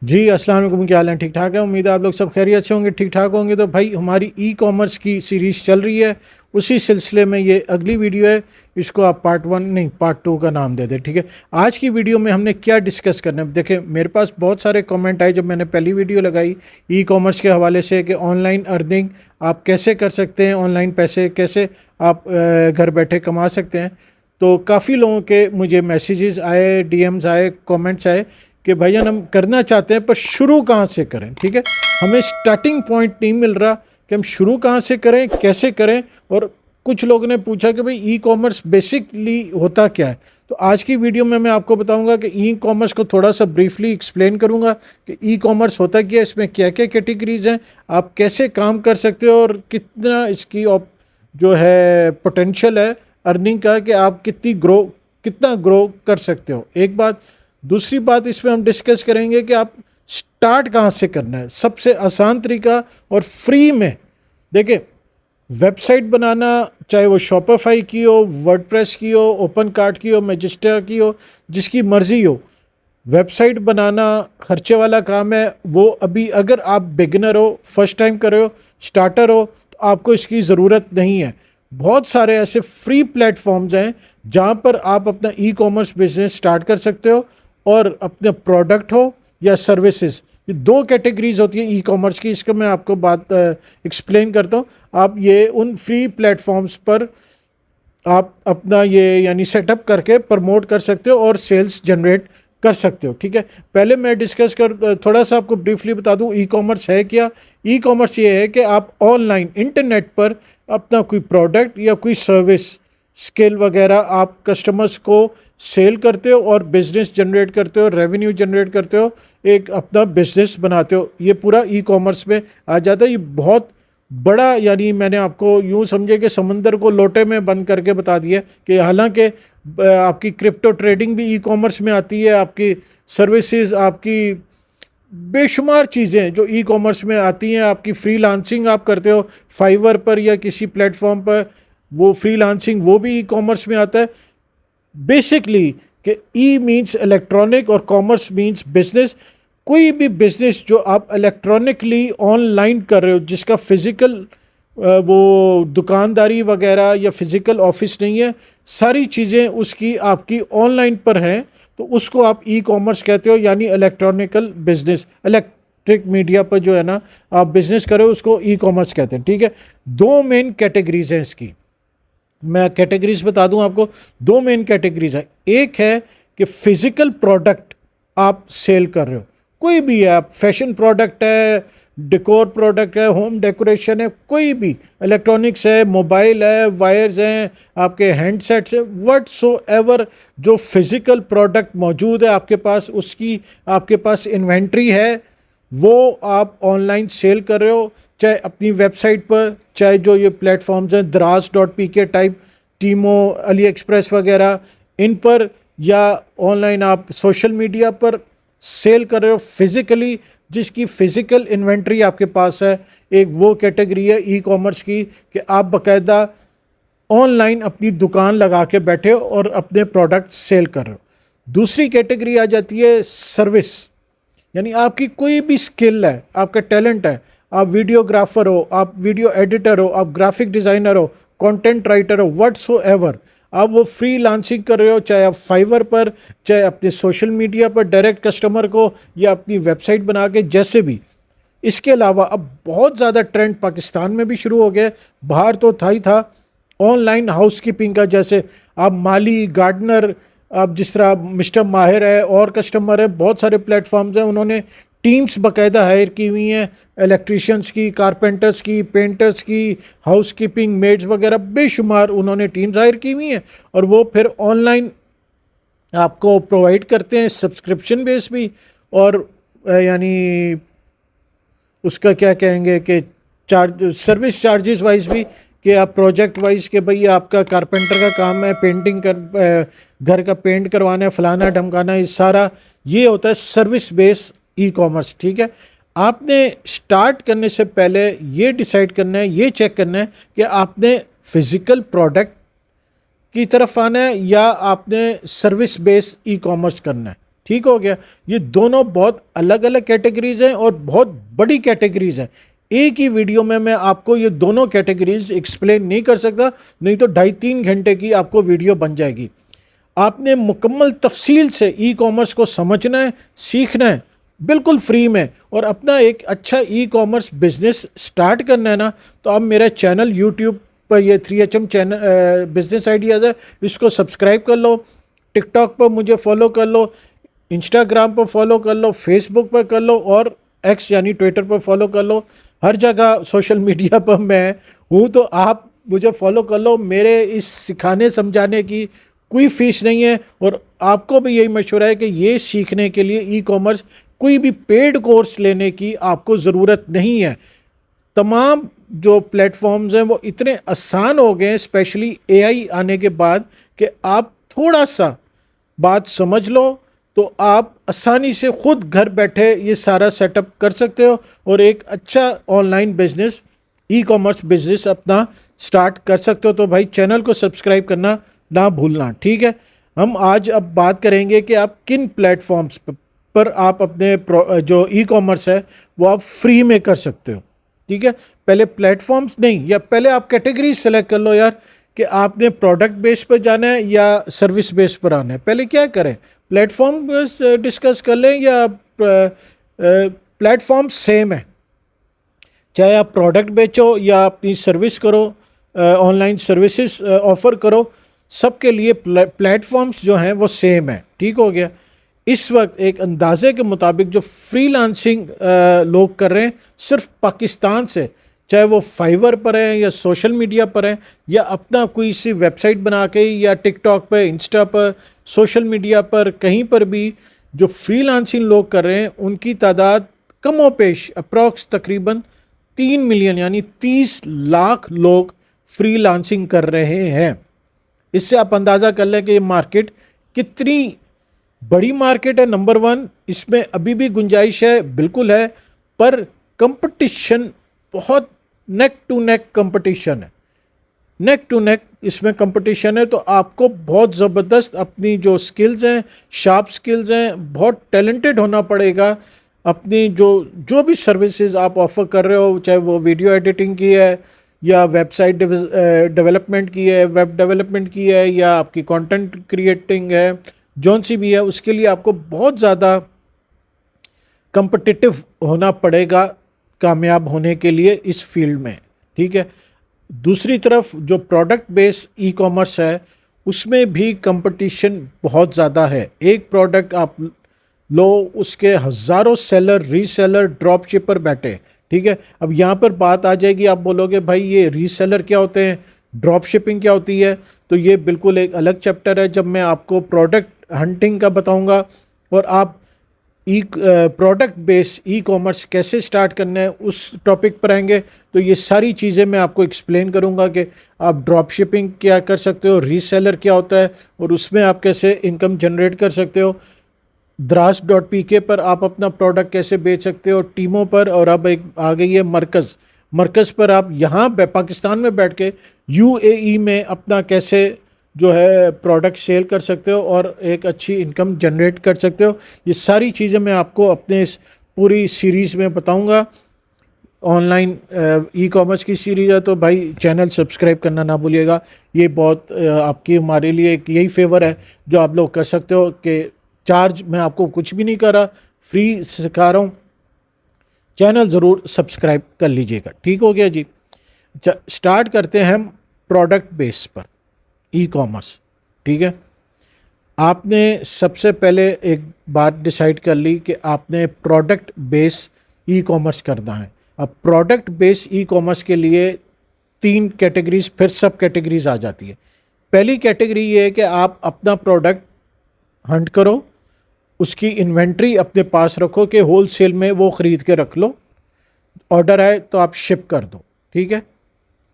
जी, अस्सलाम वालेकुम। क्या हाल है? ठीक ठाक है। उम्मीद है आप लोग सब खैरियत से होंगे, ठीक ठाक होंगे। तो भाई हमारी ई कॉमर्स की सीरीज़ चल रही है, उसी सिलसिले में ये अगली वीडियो है। इसको आप पार्ट वन नहीं पार्ट टू का नाम दे दें, ठीक है। आज की वीडियो में हमने क्या डिस्कस करना है, देखिए मेरे पास बहुत सारे कमेंट आए जब मैंने पहली वीडियो लगाई ई कॉमर्स के हवाले से कि ऑनलाइन अर्निंग आप कैसे कर सकते हैं, ऑनलाइन पैसे कैसे आप घर बैठे कमा सकते हैं। तो काफ़ी लोगों के मुझे मैसेजेस आए, डीएम्स आए, कमेंट्स आए कि भाईजान हम करना चाहते हैं पर शुरू कहाँ से करें, ठीक है। हमें स्टार्टिंग पॉइंट नहीं मिल रहा कि हम शुरू कहाँ से करें, कैसे करें। और कुछ लोगों ने पूछा कि भाई ई कॉमर्स बेसिकली होता क्या है। तो आज की वीडियो में मैं आपको बताऊंगा कि ई कॉमर्स को थोड़ा सा ब्रीफली एक्सप्लेन करूंगा कि ई कॉमर्स होता क्या है, इसमें क्या क्या कैटेगरीज हैं, आप कैसे काम कर सकते हो और कितना इसकी जो है पोटेंशियल है अर्निंग का, कि आप कितना ग्रो कर सकते हो। एक बात। दूसरी बात इसमें हम डिस्कस करेंगे कि आप स्टार्ट कहाँ से करना है, सबसे आसान तरीका और फ्री में। देखिए, वेबसाइट बनाना, चाहे वो शॉपिफाई की हो, वर्डप्रेस की हो, ओपन कार्ट की हो, मैजेस्टा की हो, जिसकी मर्जी हो, वेबसाइट बनाना खर्चे वाला काम है। वो अभी अगर आप बिगिनर हो, फर्स्ट टाइम कर रहे हो, स्टार्टर हो, तो आपको इसकी ज़रूरत नहीं है। बहुत सारे ऐसे फ्री प्लेटफॉर्म्स हैं जहाँ पर आप अपना ई कॉमर्स बिजनेस स्टार्ट कर सकते हो। और अपने प्रोडक्ट हो या सर्विसेज, ये दो कैटेगरीज होती है ई कॉमर्स की। इसका मैं आपको बात एक्सप्लेन करता हूँ। आप ये उन फ्री प्लेटफॉर्म्स पर आप अपना ये यानी सेटअप करके प्रमोट कर सकते हो और सेल्स जनरेट कर सकते हो, ठीक है। पहले मैं डिस्कस कर थोड़ा सा आपको ब्रीफली बता दूं ई कॉमर्स है क्या। ई कॉमर्स ये है कि आप ऑनलाइन इंटरनेट पर अपना कोई प्रोडक्ट या कोई सर्विस, स्किल वगैरह आप कस्टमर्स को सेल करते हो और बिजनेस जनरेट करते हो, रेवेन्यू जनरेट करते हो, एक अपना बिजनेस बनाते हो। ये पूरा ई कॉमर्स में आ जाता है। ये बहुत बड़ा, यानी मैंने आपको यूँ समझे कि समंदर को लोटे में बंद करके बता दिया कि हालांकि आपकी क्रिप्टो ट्रेडिंग भी ई कॉमर्स में आती है, आपकी सर्विसेज, आपकी बेशुमार चीज़ें जो ई कॉमर्स में आती हैं। आपकी फ्रीलांसिंग आप करते हो फाइवर पर या किसी प्लेटफॉर्म पर, वो फ्रीलांसिंग वो भी ई कॉमर्स में आता है। बेसिकली कि ई मीन्स इलेक्ट्रॉनिक और कॉमर्स मीन्स बिजनेस। कोई भी बिजनेस जो आप इलेक्ट्रॉनिकली ऑनलाइन कर रहे हो, जिसका फिजिकल वो दुकानदारी वगैरह या फिजिकल ऑफिस नहीं है, सारी चीज़ें उसकी आपकी ऑनलाइन पर हैं, तो उसको आप ई कॉमर्स कहते हो। यानी इलेक्ट्रॉनिकल बिजनेस, इलेक्ट्रिक मीडिया पर जो है ना आप बिजनेस करो, उसको ई कॉमर्स कहते हैं, ठीक है। दो मेन कैटेगरीज हैं इसकी। मैं कैटेगरीज बता दूं आपको। दो मेन कैटेगरीज है। एक है कि फिजिकल प्रोडक्ट आप सेल कर रहे हो, कोई भी है, आप फैशन प्रोडक्ट है, डेकोर प्रोडक्ट है, होम डेकोरेशन है, कोई भी इलेक्ट्रॉनिक्स है, मोबाइल है, वायर्स हैं, आपके हैंडसेट्स है, वट सो एवर जो फिजिकल प्रोडक्ट मौजूद है आपके पास, उसकी आपके पास इन्वेंट्री है, वो आप ऑनलाइन सेल कर रहे हो। चाहे अपनी वेबसाइट पर, चाहे जो ये प्लेटफॉर्म्स हैं दराज.pk टाइप, टीमो, अली एक्सप्रेस वगैरह, इन पर, या ऑनलाइन आप सोशल मीडिया पर सेल कर रहे हो फिज़िकली, जिसकी फ़िज़िकल इन्वेंट्री आपके पास है। एक वो कैटेगरी है ई कॉमर्स की कि आप बाकायदा ऑनलाइन अपनी दुकान लगा के बैठे हो और अपने प्रोडक्ट सेल कर रहे हो। दूसरी कैटेगरी आ जाती है सर्विस, यानी आपकी कोई भी स्किल है, आपका टैलेंट है, आप वीडियोग्राफर हो, आप वीडियो एडिटर हो, आप ग्राफिक डिज़ाइनर हो, कंटेंट राइटर हो, व्हाट्सो एवर, आप वो फ्री लांसिंग कर रहे हो, चाहे आप फाइवर पर, चाहे अपने सोशल मीडिया पर डायरेक्ट कस्टमर को, या अपनी वेबसाइट बना के, जैसे भी। इसके अलावा अब बहुत ज़्यादा ट्रेंड पाकिस्तान में भी शुरू हो गया, बाहर तो था ही था, ऑनलाइन हाउसकीपिंग का। जैसे आप माली, गार्डनर, आप जिस तरह मिस्टर माहिर है और कस्टमर है, बहुत सारे प्लेटफॉर्म्स हैं, उन्होंने टीम्स बाकायदा हायर की हुई हैं, इलेक्ट्रिशियंस की, कारपेंटर्स की, पेंटर्स की, हाउसकीपिंग मेड्स वगैरह, बेशुमार उन्होंने टीम्स हायर की हुई हैं। और वो फिर ऑनलाइन आपको प्रोवाइड करते हैं सब्सक्रिप्शन बेस भी, और यानी उसका क्या कहेंगे कि चार्ज, सर्विस चार्जेस वाइज भी, कि आप प्रोजेक्ट वाइज के भाई आपका कारपेंटर का काम है, पेंटिंग कर घर का पेंट करवाना है, फलाना ढमकाना, ये सारा ये होता है सर्विस बेस ई कॉमर्स, ठीक है। आपने स्टार्ट करने से पहले ये डिसाइड करना है, ये चेक करना है कि आपने फिजिकल प्रोडक्ट की तरफ आना है या आपने सर्विस बेस ई कॉमर्स करना है, ठीक हो गया। ये दोनों बहुत अलग अलग कैटेगरीज हैं और बहुत बड़ी कैटेगरीज हैं। एक ही वीडियो में मैं आपको ये दोनों कैटेगरीज एक्सप्लेन नहीं कर सकता, नहीं तो 2.5-3 घंटे की आपको वीडियो बन जाएगी। आपने मुकम्मल तफसील ई कॉमर्स को समझना है, सीखना है, बिल्कुल फ्री में, और अपना एक अच्छा ई कॉमर्स बिजनेस स्टार्ट करना है ना, तो आप मेरा चैनल यूट्यूब पर, ये 3HM चैनल बिजनेस आइडियाज़ है, इसको सब्सक्राइब कर लो। टिकटॉक पर मुझे फॉलो कर लो, इंस्टाग्राम पर फॉलो कर लो, फेसबुक पर कर लो, और एक्स यानी ट्विटर पर फॉलो कर लो। हर जगह सोशल मीडिया पर मैं हूँ, तो आप मुझे फॉलो कर लो। मेरे इस सिखाने समझाने की कोई फ़ीस नहीं है, और आपको भी यही मशवरा है कि ये सीखने के लिए ई कॉमर्स कोई भी पेड कोर्स लेने की आपको ज़रूरत नहीं है। तमाम जो प्लेटफॉर्म्स हैं वो इतने आसान हो गए हैं, स्पेशली एआई आने के बाद, कि आप थोड़ा सा बात समझ लो तो आप आसानी से खुद घर बैठे ये सारा सेटअप कर सकते हो और एक अच्छा online business, e commerce business अपना स्टार्ट कर सकते हो। तो भाई चैनल को सब्सक्राइब करना ना भूलना, ठीक है। हम आज अब बात करेंगे कि आप किन प्लेटफॉर्म्स पर आप अपने जो ई कॉमर्स है वो आप फ्री में कर सकते हो, ठीक है। पहले प्लेटफॉर्म्स नहीं, या पहले आप कैटेगरी सेलेक्ट कर लो यार, कि आपने प्रोडक्ट बेस पर जाना है या सर्विस बेस पर आना है। पहले क्या करें, प्लेटफॉर्म डिस्कस कर लें, या प्लेटफॉर्म सेम है, चाहे आप प्रोडक्ट बेचो या अपनी सर्विस करो, ऑनलाइन सर्विसेज ऑफर करो, सबके लिए प्लेटफॉर्म्स जो हैं वो सेम है, ठीक हो गया। इस वक्त एक अंदाजे के मुताबिक जो फ्रीलांसिंग लोग कर रहे हैं सिर्फ पाकिस्तान से, चाहे वो फाइवर पर है या सोशल मीडिया पर है या अपना कोई सी वेबसाइट बना के, या टिकटॉक पर, इंस्टा पर, सोशल मीडिया पर, कहीं पर भी जो फ्रीलांसिंग लोग कर रहे हैं उनकी तादाद कमोपेश अप्रॉक्स तकरीबन 3 मिलियन यानी 30 लाख लोग फ्रीलांसिंग कर रहे हैं। इससे आप अंदाज़ा कर लें कि ये मार्केट कितनी बड़ी मार्केट है। नंबर 1, इसमें अभी भी गुंजाइश है, बिल्कुल है, पर कंपटीशन बहुत नेक टू नेक कंपटीशन है, नेक टू नेक इसमें कंपटीशन है। तो आपको बहुत ज़बरदस्त अपनी जो स्किल्स हैं, शार्प स्किल्स हैं, बहुत टैलेंटेड होना पड़ेगा। अपनी जो भी सर्विसेज आप ऑफ़र कर रहे हो, चाहे वो वीडियो एडिटिंग की है या वेबसाइट डेवलपमेंट की है, वेब डेवलपमेंट की है, या आपकी कंटेंट क्रिएटिंग है, जौन सी भी है, उसके लिए आपको बहुत ज़्यादा कंपटिटिव होना पड़ेगा कामयाब होने के लिए इस फील्ड में, ठीक है। दूसरी तरफ जो प्रोडक्ट बेस ई कॉमर्स है उसमें भी कंपटीशन बहुत ज़्यादा है। एक प्रोडक्ट आप लो, उसके हज़ारों सेलर, रीसेलर, ड्रॉप शिपर बैठे, ठीक है। अब यहाँ पर बात आ जाएगी, आप बोलोगे भाई ये रीसेलर क्या होते हैं, ड्रॉप शिपिंग क्या होती है, तो ये बिल्कुल एक अलग चैप्टर है जब मैं आपको प्रोडक्ट हंटिंग का बताऊंगा, और आप प्रोडक्ट बेस ई कॉमर्स कैसे स्टार्ट करना है उस टॉपिक पर आएंगे। तो ये सारी चीज़ें मैं आपको एक्सप्लेन करूंगा कि आप ड्रॉप शिपिंग क्या कर सकते हो, रीसेलर क्या होता है, और उसमें आप कैसे इनकम जनरेट कर सकते हो, द्रास.pk पर आप अपना प्रोडक्ट कैसे बेच सकते हो, टीमों पर, और अब एक आ गई है मरकज़ पर आप यहाँ पाकिस्तान में बैठ के यूएई में अपना कैसे जो है प्रोडक्ट सेल कर सकते हो और एक अच्छी इनकम जनरेट कर सकते हो। ये सारी चीज़ें मैं आपको अपने इस पूरी सीरीज़ में बताऊंगा। ऑनलाइन ई कॉमर्स की सीरीज़ है, तो भाई चैनल सब्सक्राइब करना ना भूलिएगा। ये बहुत आपकी हमारे लिए एक यही फेवर है जो आप लोग कर सकते हो, कि चार्ज मैं आपको कुछ भी नहीं कर रहा, फ्री सिखा रहा हूँ। चैनल ज़रूर सब्सक्राइब कर लीजिएगा, ठीक हो गया जी। स्टार्ट करते हैं हम प्रोडक्ट बेस पर ई कॉमर्स, ठीक है। आपने सबसे पहले एक बात डिसाइड कर ली कि आपने प्रोडक्ट बेस ई कॉमर्स करना है। अब प्रोडक्ट बेस ई कॉमर्स के लिए 3 कैटेगरीज, फिर सब कैटेगरीज आ जाती है। पहली कैटेगरी ये है कि आप अपना प्रोडक्ट हंट करो, उसकी इन्वेंट्री अपने पास रखो कि होल सेल में वो ख़रीद के रख लो, ऑर्डर आए तो आप शिप कर दो, ठीक है।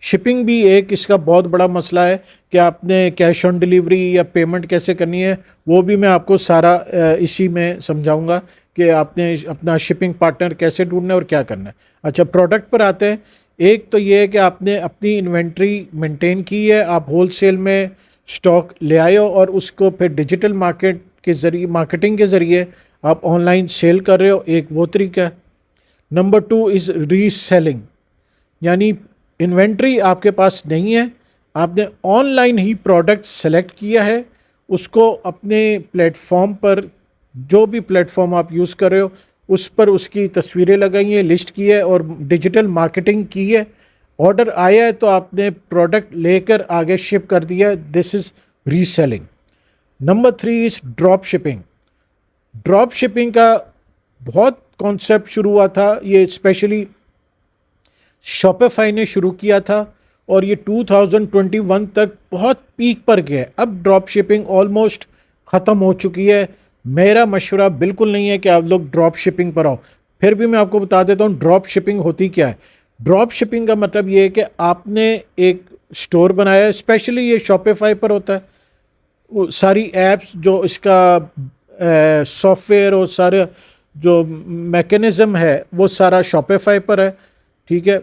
शिपिंग भी एक इसका बहुत बड़ा मसला है कि आपने कैश ऑन डिलीवरी या पेमेंट कैसे करनी है, वो भी मैं आपको सारा इसी में समझाऊंगा कि आपने अपना शिपिंग पार्टनर कैसे ढूंढना है और क्या करना है। अच्छा, प्रोडक्ट पर आते हैं। एक तो ये है कि आपने अपनी इन्वेंट्री मेंटेन की है, आप होल सेल में स्टॉक ले आए हो और उसको फिर डिजिटल मार्केट के ज़रिए, मार्केटिंग के ज़रिए आप ऑनलाइन सेल कर रहे हो, एक वो तरीका है। नंबर 2 इज़ रीसेलिंग, यानी इन्वेंट्री आपके पास नहीं है, आपने ऑनलाइन ही प्रोडक्ट सेलेक्ट किया है, उसको अपने प्लेटफॉर्म पर, जो भी प्लेटफॉर्म आप यूज़ कर रहे हो उस पर उसकी तस्वीरें लगाई हैं, लिस्ट की है और डिजिटल मार्केटिंग की है। ऑर्डर आया है तो आपने प्रोडक्ट लेकर आगे शिप कर दिया, this is reselling. Number 3 is drop shipping. Drop shipping का बहुत कॉन्सेप्ट शुरू हुआ था, ये स्पेशली शॉपिफाई ने शुरू किया था और ये 2021 तक बहुत पीक पर गया है। अब ड्रॉप शिपिंग ऑलमोस्ट ख़त्म हो चुकी है। मेरा मशवरा बिल्कुल नहीं है कि आप लोग ड्रॉप शिपिंग पर आओ, फिर भी मैं आपको बता देता हूँ ड्रॉप शिपिंग होती क्या है। ड्रॉप शिपिंग का मतलब ये है कि आपने एक स्टोर बनाया है, स्पेशली ये शॉपिफाई पर होता है, वो सारी ऐप्स जो इसका सॉफ्टवेयर और सारे जो मैकेनिज़्म है वो सारा शॉपिफाई पर है, ठीक है।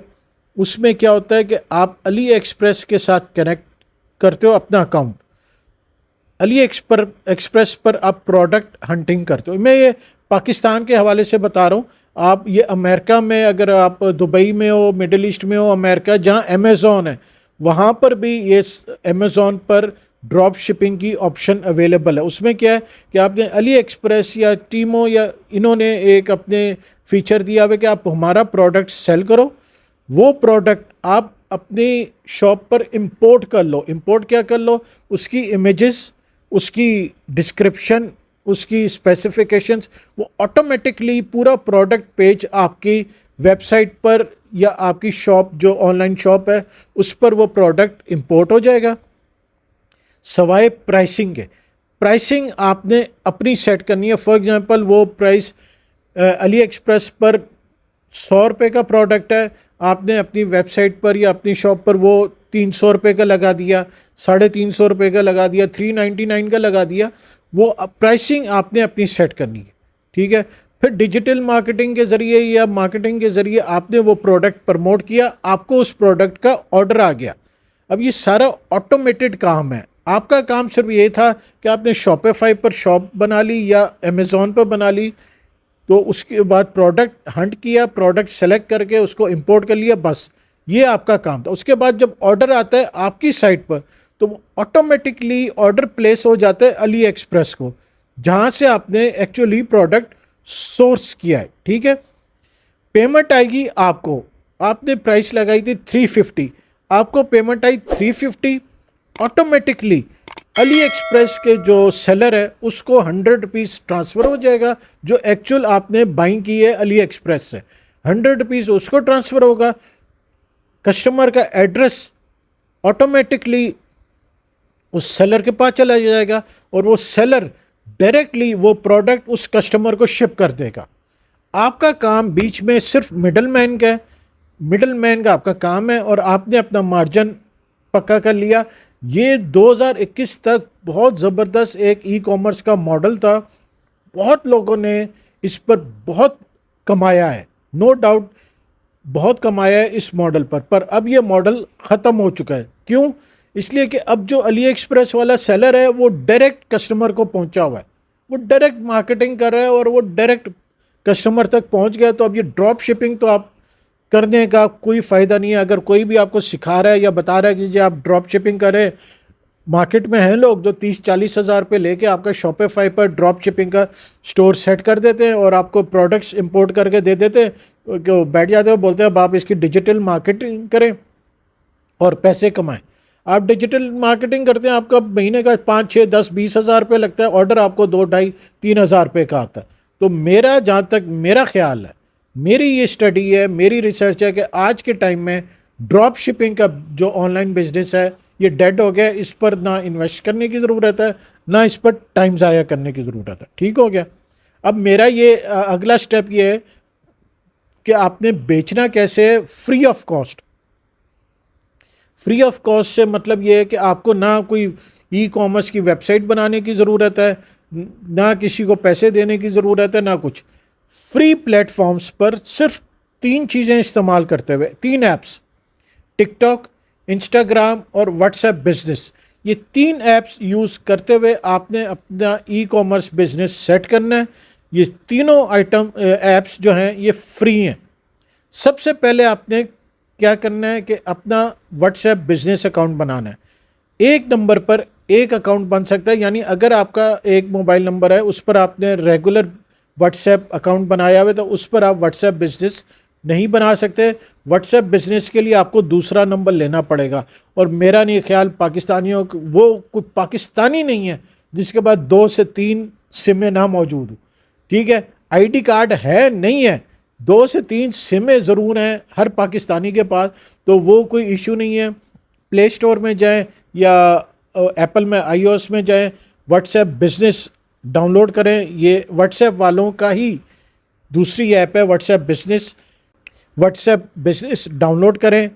उसमें क्या होता है कि आप अली एक्सप्रेस के साथ कनेक्ट करते हो अपना अकाउंट, अली एक्सप्रेस पर आप प्रोडक्ट हंटिंग करते हो। मैं ये पाकिस्तान के हवाले से बता रहा हूँ, आप ये अमेरिका में, अगर आप दुबई में हो, मिडल ईस्ट में हो, अमेरिका जहाँ अमेज़ॉन है वहाँ पर भी ये अमेज़ॉन पर ड्रॉप शिपिंग की ऑप्शन अवेलेबल है। उसमें क्या है कि आपने अली एक्सप्रेस या टीमो या इन्होंने एक अपने फीचर दिया हुआ कि आप हमारा प्रोडक्ट सेल करो, वो प्रोडक्ट आप अपनी शॉप पर इंपोर्ट कर लो। इंपोर्ट क्या कर लो, उसकी इमेजेस, उसकी डिस्क्रिप्शन, उसकी स्पेसिफिकेशंस, वो ऑटोमेटिकली पूरा प्रोडक्ट पेज आपकी वेबसाइट पर या आपकी शॉप जो ऑनलाइन शॉप है उस पर वो प्रोडक्ट इंपोर्ट हो जाएगा। सवाए प्राइसिंग के, प्राइसिंग आपने अपनी सेट करनी है। फॉर एग्जांपल वो प्राइस अली एक्सप्रेस पर 100 रुपये का प्रोडक्ट है, आपने अपनी वेबसाइट पर या अपनी शॉप पर वो 300 रुपये का लगा दिया, 350 रुपये का लगा दिया, 399 का लगा दिया, वो प्राइसिंग आपने अपनी सेट करनी है, ठीक है। फिर डिजिटल मार्केटिंग के ज़रिए या मार्केटिंग के ज़रिए आपने वो प्रोडक्ट प्रमोट किया, आपको उस प्रोडक्ट का ऑर्डर आ गया। अब ये सारा ऑटोमेटेड काम है, आपका काम सिर्फ ये था कि आपने शॉपिफाई पर शॉप बना ली या अमेज़ॉन पर बना ली, तो उसके बाद प्रोडक्ट हंट किया, प्रोडक्ट सेलेक्ट करके उसको इंपोर्ट कर लिया, बस ये आपका काम था। उसके बाद जब ऑर्डर आता है आपकी साइट पर तो ऑटोमेटिकली ऑर्डर प्लेस हो जाता है अली एक्सप्रेस को, जहाँ से आपने एक्चुअली प्रोडक्ट सोर्स किया है, ठीक है। पेमेंट आएगी आपको, आपने प्राइस लगाई थी 350, आपको पेमेंट आई 350, ऑटोमेटिकली अली एक्सप्रेस के जो सेलर है उसको 100 रुपीज़ ट्रांसफ़र हो जाएगा, जो एक्चुअल आपने बाइंग की है अली एक्सप्रेस से, 100 रुपीज़ उसको ट्रांसफ़र होगा। कस्टमर का एड्रेस ऑटोमेटिकली उस सेलर के पास चला जाएगा और वो सेलर डायरेक्टली वो प्रोडक्ट उस कस्टमर को शिप कर देगा। आपका काम बीच में सिर्फ मिडल मैन का है, मिडल मैन का आपका काम है और आपने अपना मार्जिन पक्का कर लिया। ये 2021 तक बहुत ज़बरदस्त एक ई कॉमर्स का मॉडल था, बहुत लोगों ने इस पर बहुत कमाया है, नो डाउट बहुत कमाया है इस मॉडल पर अब ये मॉडल ख़त्म हो चुका है। क्यों? इसलिए कि अब जो अली एक्सप्रेस वाला सेलर है वो डायरेक्ट कस्टमर को पहुंचा हुआ है, वो डायरेक्ट मार्केटिंग कर रहा है और वो डायरेक्ट कस्टमर तक पहुंच गया। तो अब ये ड्रॉप शिपिंग तो आप करने का कोई फ़ायदा नहीं है। अगर कोई भी आपको सिखा रहा है या बता रहा है कि जी आप ड्रॉप शिपिंग करें, मार्केट में हैं लोग जो 30-40 हज़ार रुपये लेके आपका शॉपिफाई पर ड्रॉप शिपिंग का स्टोर सेट कर देते हैं और आपको प्रोडक्ट्स इंपोर्ट करके दे देते हैं, क्यों बैठ जाते हो, बोलते हैं आप इसकी डिजिटल मार्केटिंग करें और पैसे कमाएं। आप डिजिटल मार्केटिंग करते हैं, आपका महीने का 5, 6, 10, 20 हज़ार रुपये लगता है, ऑर्डर आपको 2, 2.5, 3 हज़ार रुपये का आता है। तो मेरा जहाँ तक मेरा ख्याल है, मेरी ये स्टडी है, मेरी रिसर्च है कि आज के टाइम में ड्रॉप शिपिंग का जो ऑनलाइन बिजनेस है ये डेड हो गया। इस पर ना इन्वेस्ट करने की ज़रूरत है, ना इस पर टाइम ज़ाया करने की ज़रूरत है, ठीक हो गया। अब मेरा ये अगला स्टेप ये है कि आपने बेचना कैसे है free of cost. Free of cost से मतलब ये है कि आपको ना कोई ई कॉमर्स की वेबसाइट बनाने की ज़रूरत है, ना किसी को पैसे देने की ज़रूरत है, ना कुछ। फ्री प्लेटफॉर्म्स पर सिर्फ 3 चीज़ें इस्तेमाल करते हुए, 3 ऐप्स, टिकटॉक, इंस्टाग्राम और व्हाट्सएप बिजनेस, ये 3 ऐप्स यूज़ करते हुए आपने अपना ई कॉमर्स बिजनेस सेट करना है। ये तीनों ऐप्स जो हैं ये फ्री हैं। सबसे पहले आपने क्या करना है कि अपना व्हाट्सएप बिजनेस अकाउंट बनाना है। एक नंबर पर एक अकाउंट बन सकता है, यानी अगर आपका एक मोबाइल नंबर है उस पर आपने रेगुलर व्हाट्सएप अकाउंट बनाया हुआ है तो उस पर आप व्हाट्सएप बिजनेस नहीं बना सकते। व्हाट्सएप बिजनेस के लिए आपको दूसरा नंबर लेना पड़ेगा, और मेरा नहीं ख्याल पाकिस्तानियों को, वो कोई पाकिस्तानी नहीं है जिसके पास 2 से 3 सिमें ना मौजूद हो। ठीक है, आईडी कार्ड है नहीं है, 2 से 3 सिमें ज़रूर हैं हर पाकिस्तानी के पास, तो वो कोई इशू नहीं है। प्ले स्टोर में जाएं या एप्पल में आईओएस में जाएं, व्हाट्सएप बिजनेस डाउनलोड करें। ये व्हाट्सएप वालों का ही दूसरी ऐप है WhatsApp business. WhatsApp business download करें,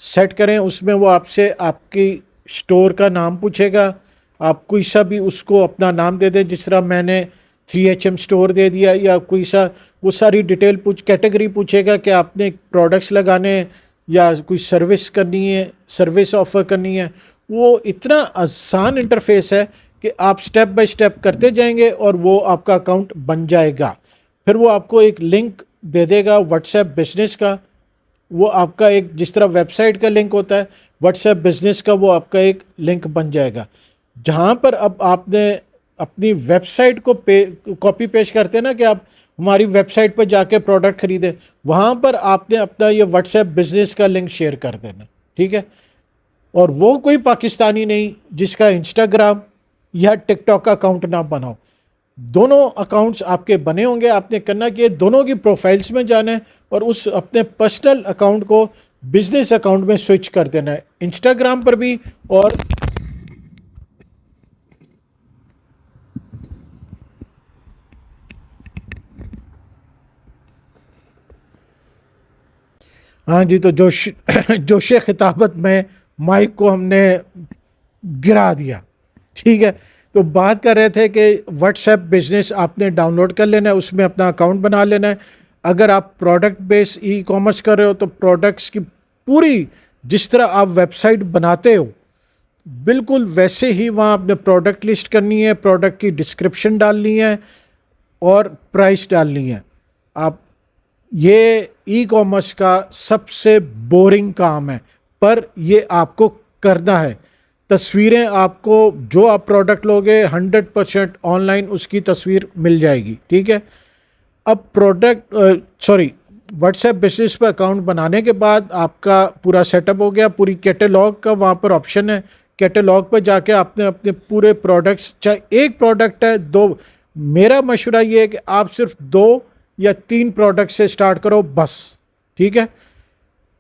सेट करें। उसमें वो आपसे आपकी स्टोर का नाम पूछेगा, आप कोई सा भी उसको अपना नाम दे दें, जिस तरह मैंने 3HM स्टोर दे दिया, या कोई सा वो सारी डिटेल कैटेगरी पूछेगा कि आपने प्रोडक्ट्स लगाने हैं या कोई सर्विस करनी है, सर्विस ऑफ़र करनी है। वो इतना आसान इंटरफेस है कि आप स्टेप बाय स्टेप करते जाएंगे और वो आपका अकाउंट बन जाएगा। फिर वो आपको एक लिंक दे देगा व्हाट्सएप बिजनेस का। वो आपका एक, जिस तरह वेबसाइट का लिंक होता है, व्हाट्सएप बिजनेस का वो आपका एक लिंक बन जाएगा, जहाँ पर अब आपने अपनी वेबसाइट को कॉपी पेस्ट करते हैं ना कि आप हमारी वेबसाइट पर जाके प्रोडक्ट खरीदें, वहाँ पर आपने अपना ये व्हाट्सएप बिजनेस का लिंक शेयर कर देना। ठीक है, और वो कोई पाकिस्तानी नहीं जिसका इंस्टाग्राम या टिकटॉक का अकाउंट ना बनाओ। दोनों अकाउंट्स आपके बने होंगे। आपने करना कि दोनों की प्रोफाइल्स में जाना है और उस अपने पर्सनल अकाउंट को बिजनेस अकाउंट में स्विच कर देना है, इंस्टाग्राम पर भी। और हाँ जी, तो जोश खिताबत में माइक को हमने गिरा दिया। ठीक है, तो बात कर रहे थे कि व्हाट्सएप बिजनेस आपने डाउनलोड कर लेना है, उसमें अपना अकाउंट बना लेना है। अगर आप प्रोडक्ट बेस ई कॉमर्स कर रहे हो तो प्रोडक्ट्स की पूरी, जिस तरह आप वेबसाइट बनाते हो बिल्कुल वैसे ही वहाँ आपने प्रोडक्ट लिस्ट करनी है, प्रोडक्ट की डिस्क्रिप्शन डालनी है और प्राइस डालनी है। आप, ये ई कॉमर्स का सबसे बोरिंग काम है, पर ये आपको करना है। तस्वीरें आपको, जो आप प्रोडक्ट लोगे 100% ऑनलाइन उसकी तस्वीर मिल जाएगी। ठीक है, अब व्हाट्सएप बिजनेस पर अकाउंट बनाने के बाद आपका पूरा सेटअप हो गया। पूरी कैटलॉग का वहाँ पर ऑप्शन है, कैटलॉग पर जाके आपने अपने पूरे प्रोडक्ट्स, चाहे एक प्रोडक्ट है, 2, मेरा मशवरा ये है कि आप सिर्फ 2 या 3 प्रोडक्ट से स्टार्ट करो बस। ठीक है,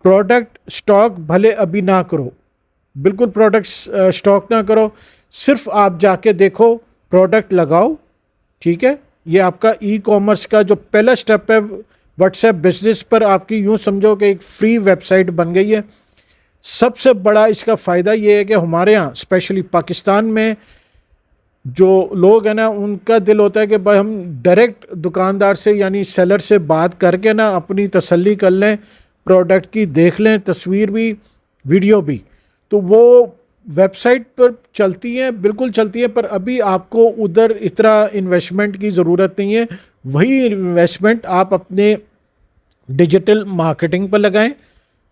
प्रोडक्ट स्टॉक भले अभी ना करो, बिल्कुल प्रोडक्ट स्टॉक ना करो, सिर्फ आप जाके देखो, प्रोडक्ट लगाओ। ठीक है, ये आपका ई कॉमर्स का जो पहला स्टेप है व्हाट्सएप बिजनेस पर, आपकी यूँ समझो कि एक फ्री वेबसाइट बन गई है। सबसे बड़ा इसका फ़ायदा ये है कि हमारे यहाँ स्पेशली पाकिस्तान में जो लोग हैं ना, उनका दिल होता है कि भाई हम डायरेक्ट दुकानदार से यानी सेलर से बात करके ना अपनी तसल्ली कर लें, प्रोडक्ट की देख लें, तस्वीर भी वीडियो भी। तो वो वेबसाइट पर चलती हैं, बिल्कुल चलती हैं, पर अभी आपको उधर इतना इन्वेस्टमेंट की ज़रूरत नहीं है। वही इन्वेस्टमेंट आप अपने डिजिटल मार्केटिंग पर लगाएं।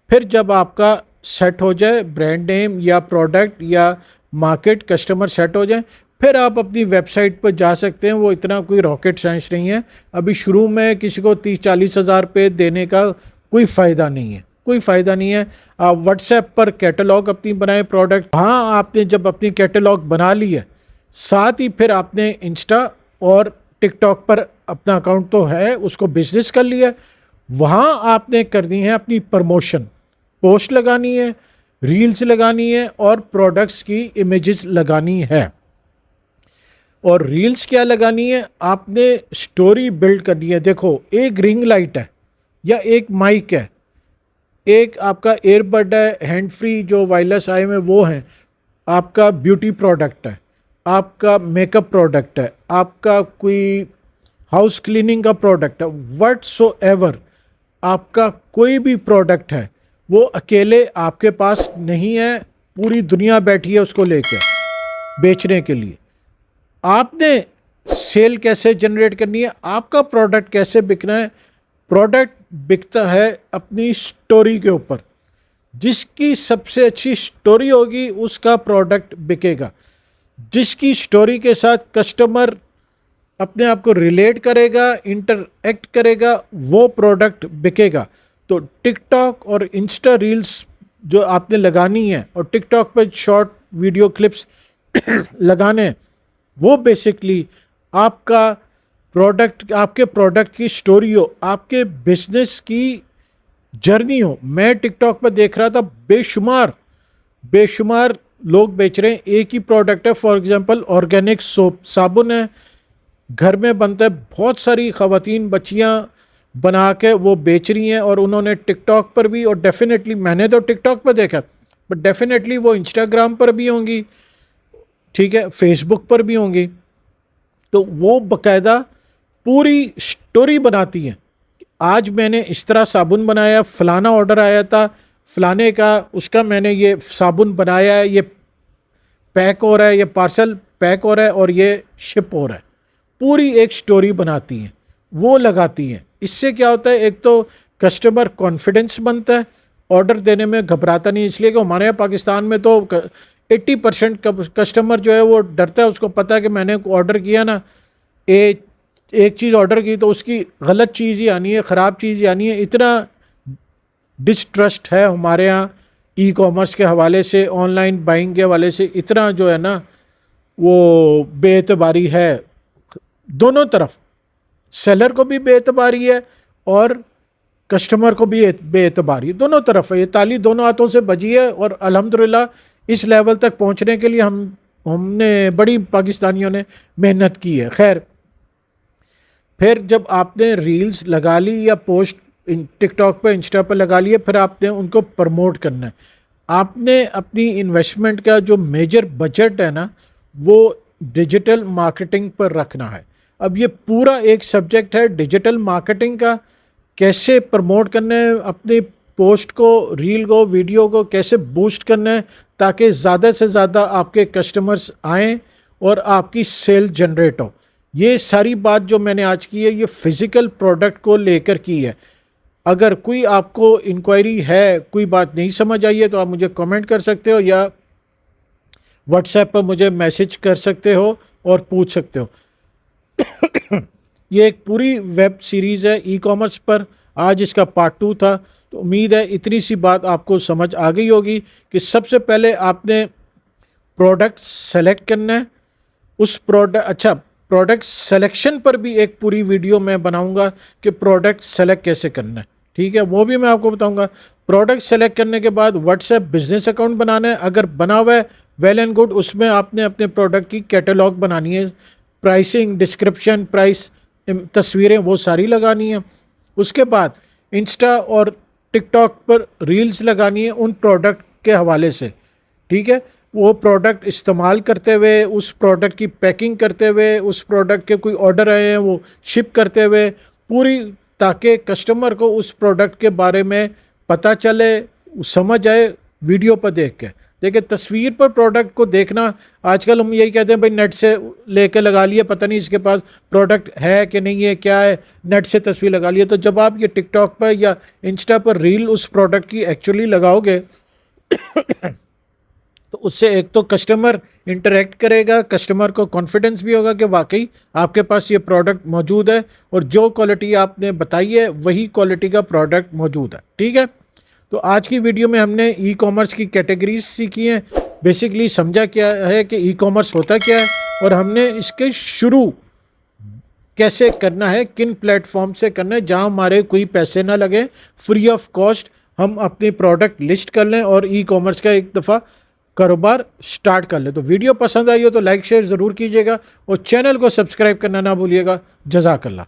फिर जब आपका सेट हो जाए, ब्रांड नेम या प्रोडक्ट या मार्केट, कस्टमर सेट हो जाए, फिर आप अपनी वेबसाइट पर जा सकते हैं। वो इतना कोई रॉकेट साइंस नहीं है। अभी शुरू में किसी को 30-40 हज़ार रुपये देने का कोई फ़ायदा नहीं है, कोई फ़ायदा नहीं है। आप व्हाट्सएप पर कैटलॉग अपनी बनाएं प्रोडक्ट। हाँ, आपने जब अपनी कैटलॉग बना ली है, साथ ही फिर आपने इंस्टा और टिकटॉक पर अपना अकाउंट तो है, उसको बिजनेस कर लिया, वहाँ आपने करनी है अपनी प्रमोशन, पोस्ट लगानी है, रील्स लगानी है और प्रोडक्ट्स की इमेजेस लगानी है। और रील्स क्या लगानी है, आपने स्टोरी बिल्ड करनी है। देखो, एक रिंग लाइट है या एक माइक है, एक आपका एयरबड है, हैंड फ्री जो वायरलेस आए में वो हैं, आपका ब्यूटी प्रोडक्ट है, आपका मेकअप प्रोडक्ट है, आपका कोई हाउस क्लीनिंग का प्रोडक्ट है, व्हाटसोएवर आपका कोई भी प्रोडक्ट है, वो अकेले आपके पास नहीं है, पूरी दुनिया बैठी है उसको लेकर। बेचने के लिए। आपने सेल कैसे जनरेट करनी है, आपका प्रोडक्ट कैसे बिकना है। प्रोडक्ट बिकता है अपनी स्टोरी के ऊपर। जिसकी सबसे अच्छी स्टोरी होगी उसका प्रोडक्ट बिकेगा। जिसकी स्टोरी के साथ कस्टमर अपने आप को रिलेट करेगा, इंटरएक्ट करेगा, वो प्रोडक्ट बिकेगा। तो टिकटॉक और इंस्टा रील्स जो आपने लगानी है और टिकटॉक पे शॉर्ट वीडियो क्लिप्स लगाने, वो बेसिकली आपका प्रोडक्ट, आपके प्रोडक्ट की स्टोरी हो, आपके बिजनेस की जर्नी हो। मैं टिकटॉक पर देख रहा था बेशुमार बेशुमार लोग बेच रहे हैं एक ही प्रोडक्ट है। फॉर एग्जांपल ऑर्गेनिक सोप, साबुन है, घर में बनता है, बहुत सारी ख़वातीन बच्चियां बना के वो बेच रही हैं। और उन्होंने टिकटॉक पर भी, और डेफिनेटली मैंने तो टिकटॉक पर देखा, बट डेफिनेटली वो इंस्टाग्राम पर भी होंगी, ठीक है, फेसबुक पर भी होंगी। तो वो बाकायदा पूरी स्टोरी बनाती हैं। आज मैंने इस तरह साबुन बनाया, फ़लाना ऑर्डर आया था फ़लाने का, उसका मैंने ये साबुन बनाया है, ये पैक हो रहा है, ये पार्सल पैक हो रहा है और ये शिप हो रहा है। पूरी एक स्टोरी बनाती हैं, वो लगाती हैं। इससे क्या होता है, एक तो कस्टमर कॉन्फिडेंस बनता है, ऑर्डर देने में घबराता नहीं। इसलिए कि हमारे यहाँ पाकिस्तान में तो 80% कस्टमर जो है वो डरता है। उसको पता है कि मैंने ऑर्डर किया ना, एक चीज़ ऑर्डर की तो उसकी गलत चीज़ ही आनी है, ख़राब चीज़ ही आनी है। इतना डिस्ट्रस्ट है हमारे यहाँ ई कॉमर्स के हवाले से, ऑनलाइन बाइंग के हवाले से, इतना जो है ना वो बेएतबारी है दोनों तरफ। सेलर को भी बेएतबारी है और कस्टमर को भी बेएतबारी, दोनों तरफ है। ये ताली दोनों हाथों से बजी है। और अल्हम्दुलिल्लाह इस लेवल तक पहुंचने के लिए हमने बड़ी पाकिस्तानियों ने मेहनत की है। खैर, फिर जब आपने रील्स लगा ली या पोस्ट टिकटॉक पे, इंस्टा पे लगा लिए, फिर आपने उनको प्रमोट करना है। आपने अपनी इन्वेस्टमेंट का जो मेजर बजट है ना, वो डिजिटल मार्केटिंग पर रखना है। अब ये पूरा एक सब्जेक्ट है डिजिटल मार्केटिंग का, कैसे प्रमोट करना है अपनी पोस्ट को, रील को, वीडियो को कैसे बूस्ट करना है ताकि ज़्यादा से ज़्यादा आपके कस्टमर्स आएँ और आपकी सेल जनरेट हो। ये सारी बात जो मैंने आज की है, ये फ़िज़िकल प्रोडक्ट को लेकर की है। अगर कोई आपको इंक्वायरी है, कोई बात नहीं समझ आई है, तो आप मुझे कमेंट कर सकते हो या व्हाट्सएप पर मुझे मैसेज कर सकते हो और पूछ सकते हो। ये एक पूरी वेब सीरीज़ है ई कॉमर्स पर, आज इसका पार्ट 2 था। तो उम्मीद है इतनी सी बात आपको समझ आ गई होगी कि सबसे पहले आपने प्रोडक्ट सेलेक्ट करना है। उस प्रोडक्ट सेलेक्शन पर भी एक पूरी वीडियो मैं बनाऊंगा कि प्रोडक्ट सेलेक्ट कैसे करना है, ठीक है, वो भी मैं आपको बताऊंगा। प्रोडक्ट सेलेक्ट करने के बाद व्हाट्सएप बिजनेस अकाउंट बनाना है, अगर बना हुआ है वेल एंड गुड। उसमें आपने अपने प्रोडक्ट की कैटलॉग बनानी है, प्राइसिंग, डिस्क्रिप्शन, प्राइस, तस्वीरें, वो सारी लगानी है। उसके बाद इंस्टा और टिकटॉक पर रील्स लगानी है उन प्रोडक्ट के हवाले से, ठीक है। वो प्रोडक्ट इस्तेमाल करते हुए, उस प्रोडक्ट की पैकिंग करते हुए, उस प्रोडक्ट के कोई ऑर्डर आए हैं वो शिप करते हुए पूरी, ताकि कस्टमर को उस प्रोडक्ट के बारे में पता चले, समझ आए वीडियो पर देख के। देखिए, तस्वीर पर प्रोडक्ट को देखना, आजकल हम यही कहते हैं भाई नेट से लेके लगा लिए, पता नहीं इसके पास प्रोडक्ट है कि नहीं है, क्या है, नेट से तस्वीर लगा लिए। तो जब आप ये टिकटॉक पर या इंस्टा पर रील उस प्रोडक्ट की एक्चुअली लगाओगे तो उससे एक तो कस्टमर इंटरेक्ट करेगा, कस्टमर को कॉन्फिडेंस भी होगा कि वाकई आपके पास ये प्रोडक्ट मौजूद है और जो क्वालिटी आपने बताई है वही क्वालिटी का प्रोडक्ट मौजूद है, ठीक है। तो आज की वीडियो में हमने ई कॉमर्स की कैटेगरीज सीखी हैं, बेसिकली समझा क्या है कि ई कॉमर्स होता क्या है और हमने इसके शुरू कैसे करना है, किन प्लेटफॉर्म से करना है जहां हमारे कोई पैसे ना लगे, फ्री ऑफ कॉस्ट हम अपनी प्रोडक्ट लिस्ट कर लें और ई कॉमर्स का एक दफ़ा कारोबार स्टार्ट कर ले। तो वीडियो पसंद आई हो तो लाइक शेयर ज़रूर कीजिएगा और चैनल को सब्सक्राइब करना ना भूलिएगा। जज़ाकल्लाह।